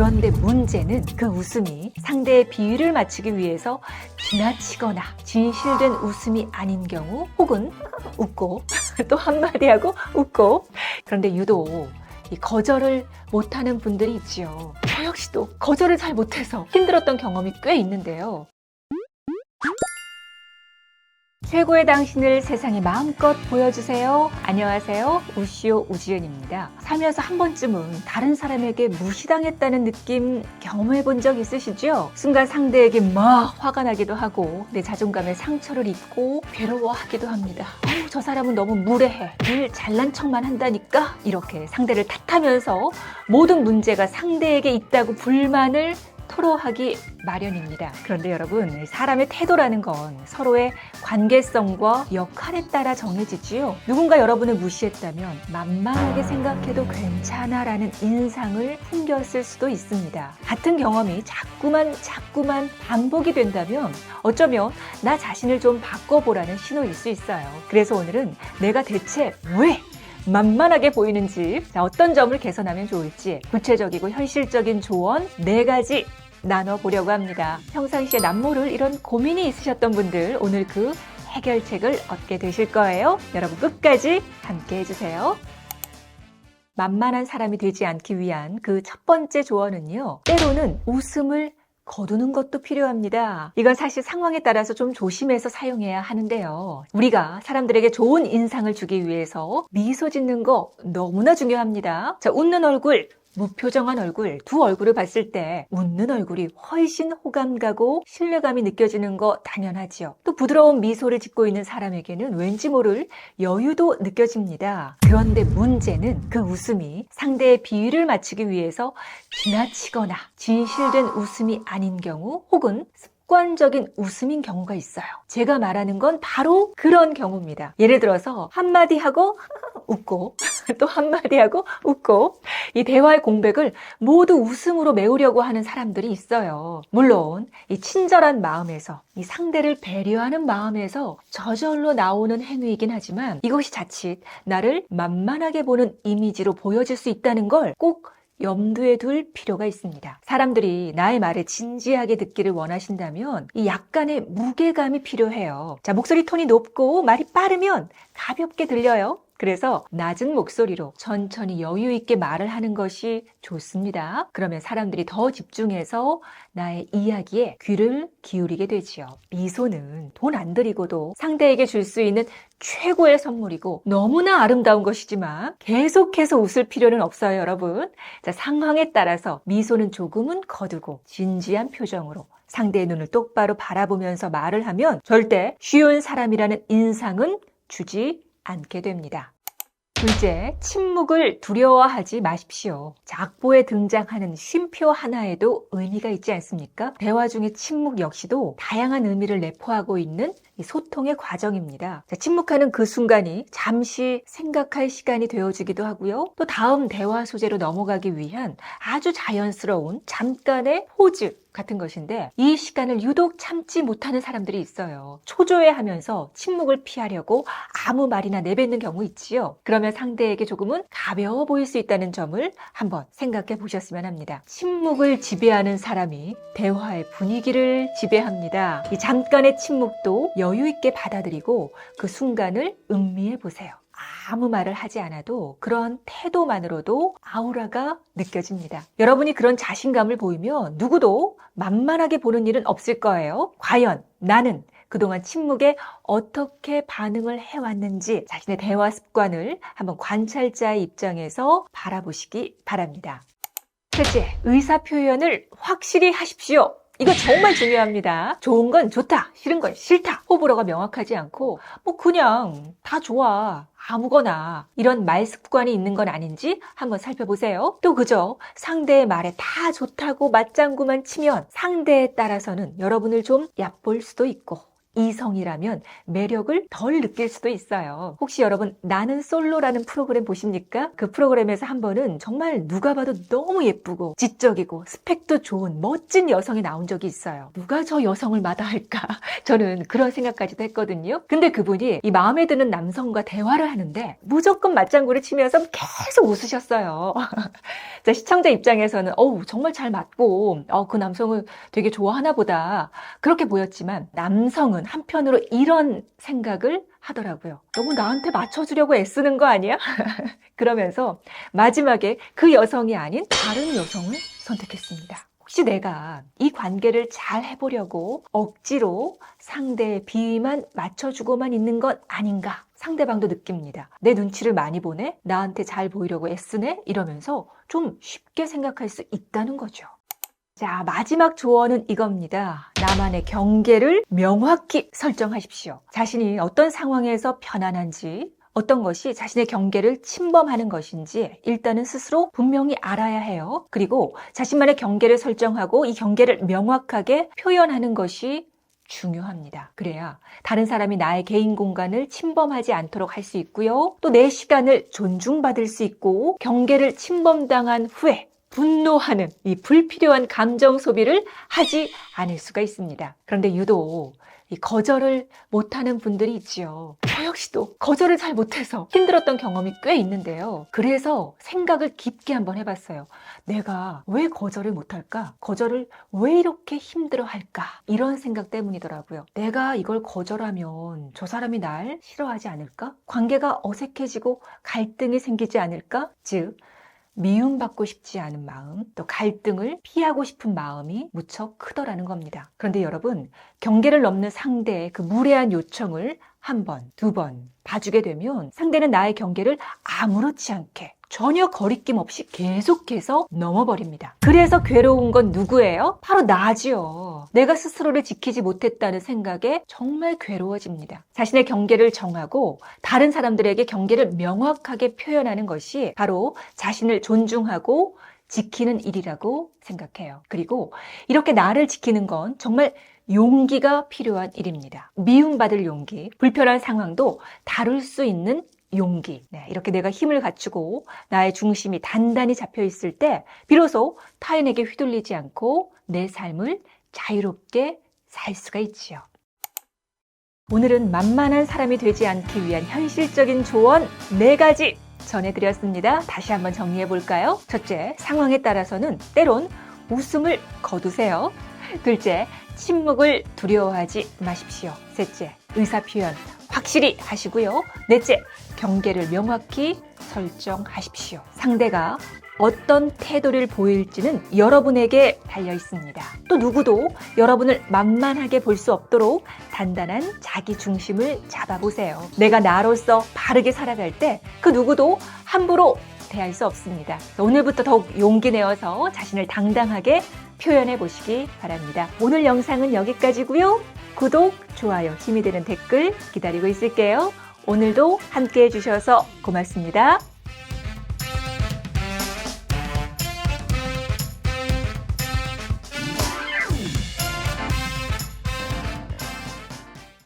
그런데 문제는 그 웃음이 상대의 비위를 맞추기 위해서 지나치거나 진실된 웃음이 아닌 경우, 혹은 웃고 또 한마디 하고 웃고, 그런데 유독 이 거절을 못하는 분들이 있지요. 저 역시도 거절을 잘 못해서 힘들었던 경험이 꽤 있는데요. 최고의 당신을 세상에 마음껏 보여주세요. 안녕하세요. 우시오 우지은입니다. 살면서 한 번쯤은 다른 사람에게 무시당했다는 느낌 경험해 본 적 있으시죠? 순간 상대에게 막 화가 나기도 하고 내 자존감에 상처를 입고 괴로워하기도 합니다. 저 사람은 너무 무례해. 늘 잘난 척만 한다니까? 이렇게 상대를 탓하면서 모든 문제가 상대에게 있다고 불만을 토로하기 마련입니다. 그런데 여러분, 사람의 태도라는 건 서로의 관계성과 역할에 따라 정해지지요. 누군가 여러분을 무시했다면 만만하게 생각해도 괜찮아라는 인상을 풍겼을 수도 있습니다. 같은 경험이 자꾸만 반복이 된다면 어쩌면 나 자신을 좀 바꿔보라는 신호일 수 있어요. 그래서 오늘은 내가 대체 왜 만만하게 보이는지, 어떤 점을 개선하면 좋을지 구체적이고 현실적인 조언 4가지 나눠보려고 합니다. 평상시에 남모를 이런 고민이 있으셨던 분들, 오늘 그 해결책을 얻게 되실 거예요. 여러분 끝까지 함께 해주세요. 만만한 사람이 되지 않기 위한 그 첫 번째 조언은요, 때로는 웃음을 거두는 것도 필요합니다. 이건 사실 상황에 따라서 좀 조심해서 사용해야 하는데요. 우리가 사람들에게 좋은 인상을 주기 위해서 미소 짓는 거 너무나 중요합니다. 자, 웃는 얼굴, 무표정한 얼굴, 두 얼굴을 봤을 때 웃는 얼굴이 훨씬 호감 가고 신뢰감이 느껴지는 거 당연하지요. 또 부드러운 미소를 짓고 있는 사람에게는 왠지 모를 여유도 느껴집니다. 그런데 문제는 그 웃음이 상대의 비위를 맞추기 위해서 지나치거나 진실된 웃음이 아닌 경우, 혹은 습관적인 웃음인 경우가 있어요. 제가 말하는 건 바로 그런 경우입니다. 예를 들어서 한마디 하고 웃고 또 한마디 하고 웃고, 이 대화의 공백을 모두 웃음으로 메우려고 하는 사람들이 있어요. 물론 이 친절한 마음에서, 이 상대를 배려하는 마음에서 저절로 나오는 행위이긴 하지만 이것이 자칫 나를 만만하게 보는 이미지로 보여질 수 있다는 걸 꼭 염두에 둘 필요가 있습니다. 사람들이 나의 말을 진지하게 듣기를 원하신다면 이 약간의 무게감이 필요해요. 자, 목소리 톤이 높고 말이 빠르면 가볍게 들려요. 그래서 낮은 목소리로 천천히 여유 있게 말을 하는 것이 좋습니다. 그러면 사람들이 더 집중해서 나의 이야기에 귀를 기울이게 되지요. 미소는 돈 안 들이고도 상대에게 줄 수 있는 최고의 선물이고 너무나 아름다운 것이지만 계속해서 웃을 필요는 없어요, 여러분. 자, 상황에 따라서 미소는 조금은 거두고 진지한 표정으로 상대의 눈을 똑바로 바라보면서 말을 하면 절대 쉬운 사람이라는 인상은 주지 않게 됩니다. 둘째, 침묵을 두려워하지 마십시오. 자, 악보에 등장하는 쉼표 하나에도 의미가 있지 않습니까? 대화 중의 침묵 역시도 다양한 의미를 내포하고 있는 이 소통의 과정입니다. 자, 침묵하는 그 순간이 잠시 생각할 시간이 되어주기도 하고요. 또 다음 대화 소재로 넘어가기 위한 아주 자연스러운 잠깐의 포즈 같은 것인데, 이 시간을 유독 참지 못하는 사람들이 있어요. 초조해하면서 침묵을 피하려고 아무 말이나 내뱉는 경우 있지요. 그러면 상대에게 조금은 가벼워 보일 수 있다는 점을 한번 생각해 보셨으면 합니다. 침묵을 지배하는 사람이 대화의 분위기를 지배합니다. 이 잠깐의 침묵도 여유 있게 받아들이고 그 순간을 음미해 보세요. 아무 말을 하지 않아도 그런 태도만으로도 아우라가 느껴집니다. 여러분이 그런 자신감을 보이면 누구도 만만하게 보는 일은 없을 거예요. 과연 나는 그동안 침묵에 어떻게 반응을 해왔는지 자신의 대화 습관을 한번 관찰자의 입장에서 바라보시기 바랍니다. 셋째, 의사표현을 확실히 하십시오. 이거 정말 중요합니다. 좋은 건 좋다, 싫은 건 싫다, 호불호가 명확하지 않고 그냥 다 좋아, 아무거나 이런 말 습관이 있는 건 아닌지 한번 살펴보세요. 또 그저 상대의 말에 다 좋다고 맞장구만 치면 상대에 따라서는 여러분을 좀 얕볼 수도 있고 이성이라면 매력을 덜 느낄 수도 있어요. 혹시 여러분 나는 솔로라는 프로그램 보십니까? 그 프로그램에서 한 번은 정말 누가 봐도 너무 예쁘고 지적이고 스펙도 좋은 멋진 여성이 나온 적이 있어요. 누가 저 여성을 마다할까? 저는 그런 생각까지도 했거든요. 근데 그분이 이 마음에 드는 남성과 대화를 하는데 무조건 맞장구를 치면서 계속 웃으셨어요. 자, 시청자 입장에서는 정말 잘 맞고 그 남성을 되게 좋아하나 보다 그렇게 보였지만 남성은 한편으로 이런 생각을 하더라고요. 너무 나한테 맞춰주려고 애쓰는 거 아니야? 그러면서 마지막에 그 여성이 아닌 다른 여성을 선택했습니다. 혹시 내가 이 관계를 잘 해보려고 억지로 상대의 비위만 맞춰주고만 있는 건 아닌가? 상대방도 느낍니다. 내 눈치를 많이 보네? 나한테 잘 보이려고 애쓰네? 이러면서 좀 쉽게 생각할 수 있다는 거죠. 자, 마지막 조언은 이겁니다. 나만의 경계를 명확히 설정하십시오. 자신이 어떤 상황에서 편안한지, 어떤 것이 자신의 경계를 침범하는 것인지 일단은 스스로 분명히 알아야 해요. 그리고 자신만의 경계를 설정하고 이 경계를 명확하게 표현하는 것이 중요합니다. 그래야 다른 사람이 나의 개인 공간을 침범하지 않도록 할 수 있고요. 또 내 시간을 존중받을 수 있고 경계를 침범당한 후에 분노하는 이 불필요한 감정 소비를 하지 않을 수가 있습니다. 그런데 유독 이 거절을 못하는 분들이 있지요. 저 역시도 거절을 잘 못해서 힘들었던 경험이 꽤 있는데요. 그래서 생각을 깊게 한번 해봤어요. 내가 왜 거절을 못할까? 거절을 왜 이렇게 힘들어할까? 이런 생각 때문이더라고요. 내가 이걸 거절하면 저 사람이 날 싫어하지 않을까? 관계가 어색해지고 갈등이 생기지 않을까? 즉 미움받고 싶지 않은 마음, 또 갈등을 피하고 싶은 마음이 무척 크더라는 겁니다. 그런데 여러분, 경계를 넘는 상대의 그 무례한 요청을 한 번, 두 번 봐주게 되면 상대는 나의 경계를 아무렇지 않게 전혀 거리낌 없이 계속해서 넘어버립니다. 그래서 괴로운 건 누구예요? 바로 나지요. 내가 스스로를 지키지 못했다는 생각에 정말 괴로워집니다. 자신의 경계를 정하고 다른 사람들에게 경계를 명확하게 표현하는 것이 바로 자신을 존중하고 지키는 일이라고 생각해요. 그리고 이렇게 나를 지키는 건 정말 용기가 필요한 일입니다. 미움받을 용기, 불편한 상황도 다룰 수 있는 용기. 이렇게 내가 힘을 갖추고 나의 중심이 단단히 잡혀 있을 때 비로소 타인에게 휘둘리지 않고 내 삶을 자유롭게 살 수가 있지요. 오늘은 만만한 사람이 되지 않기 위한 현실적인 조언 4가지 전해드렸습니다. 다시 한번 정리해 볼까요? 첫째, 상황에 따라서는 때론 웃음을 거두세요. 둘째, 침묵을 두려워하지 마십시오. 셋째, 의사표현 확실히 하시고요. 넷째, 경계를 명확히 설정하십시오. 상대가 어떤 태도를 보일지는 여러분에게 달려 있습니다. 또 누구도 여러분을 만만하게 볼 수 없도록 단단한 자기 중심을 잡아보세요. 내가 나로서 바르게 살아갈 때 그 누구도 함부로 대할 수 없습니다. 오늘부터 더욱 용기 내어서 자신을 당당하게 표현해 보시기 바랍니다. 오늘 영상은 여기까지고요. 구독, 좋아요, 힘이 되는 댓글 기다리고 있을게요. 오늘도 함께 해주셔서 고맙습니다.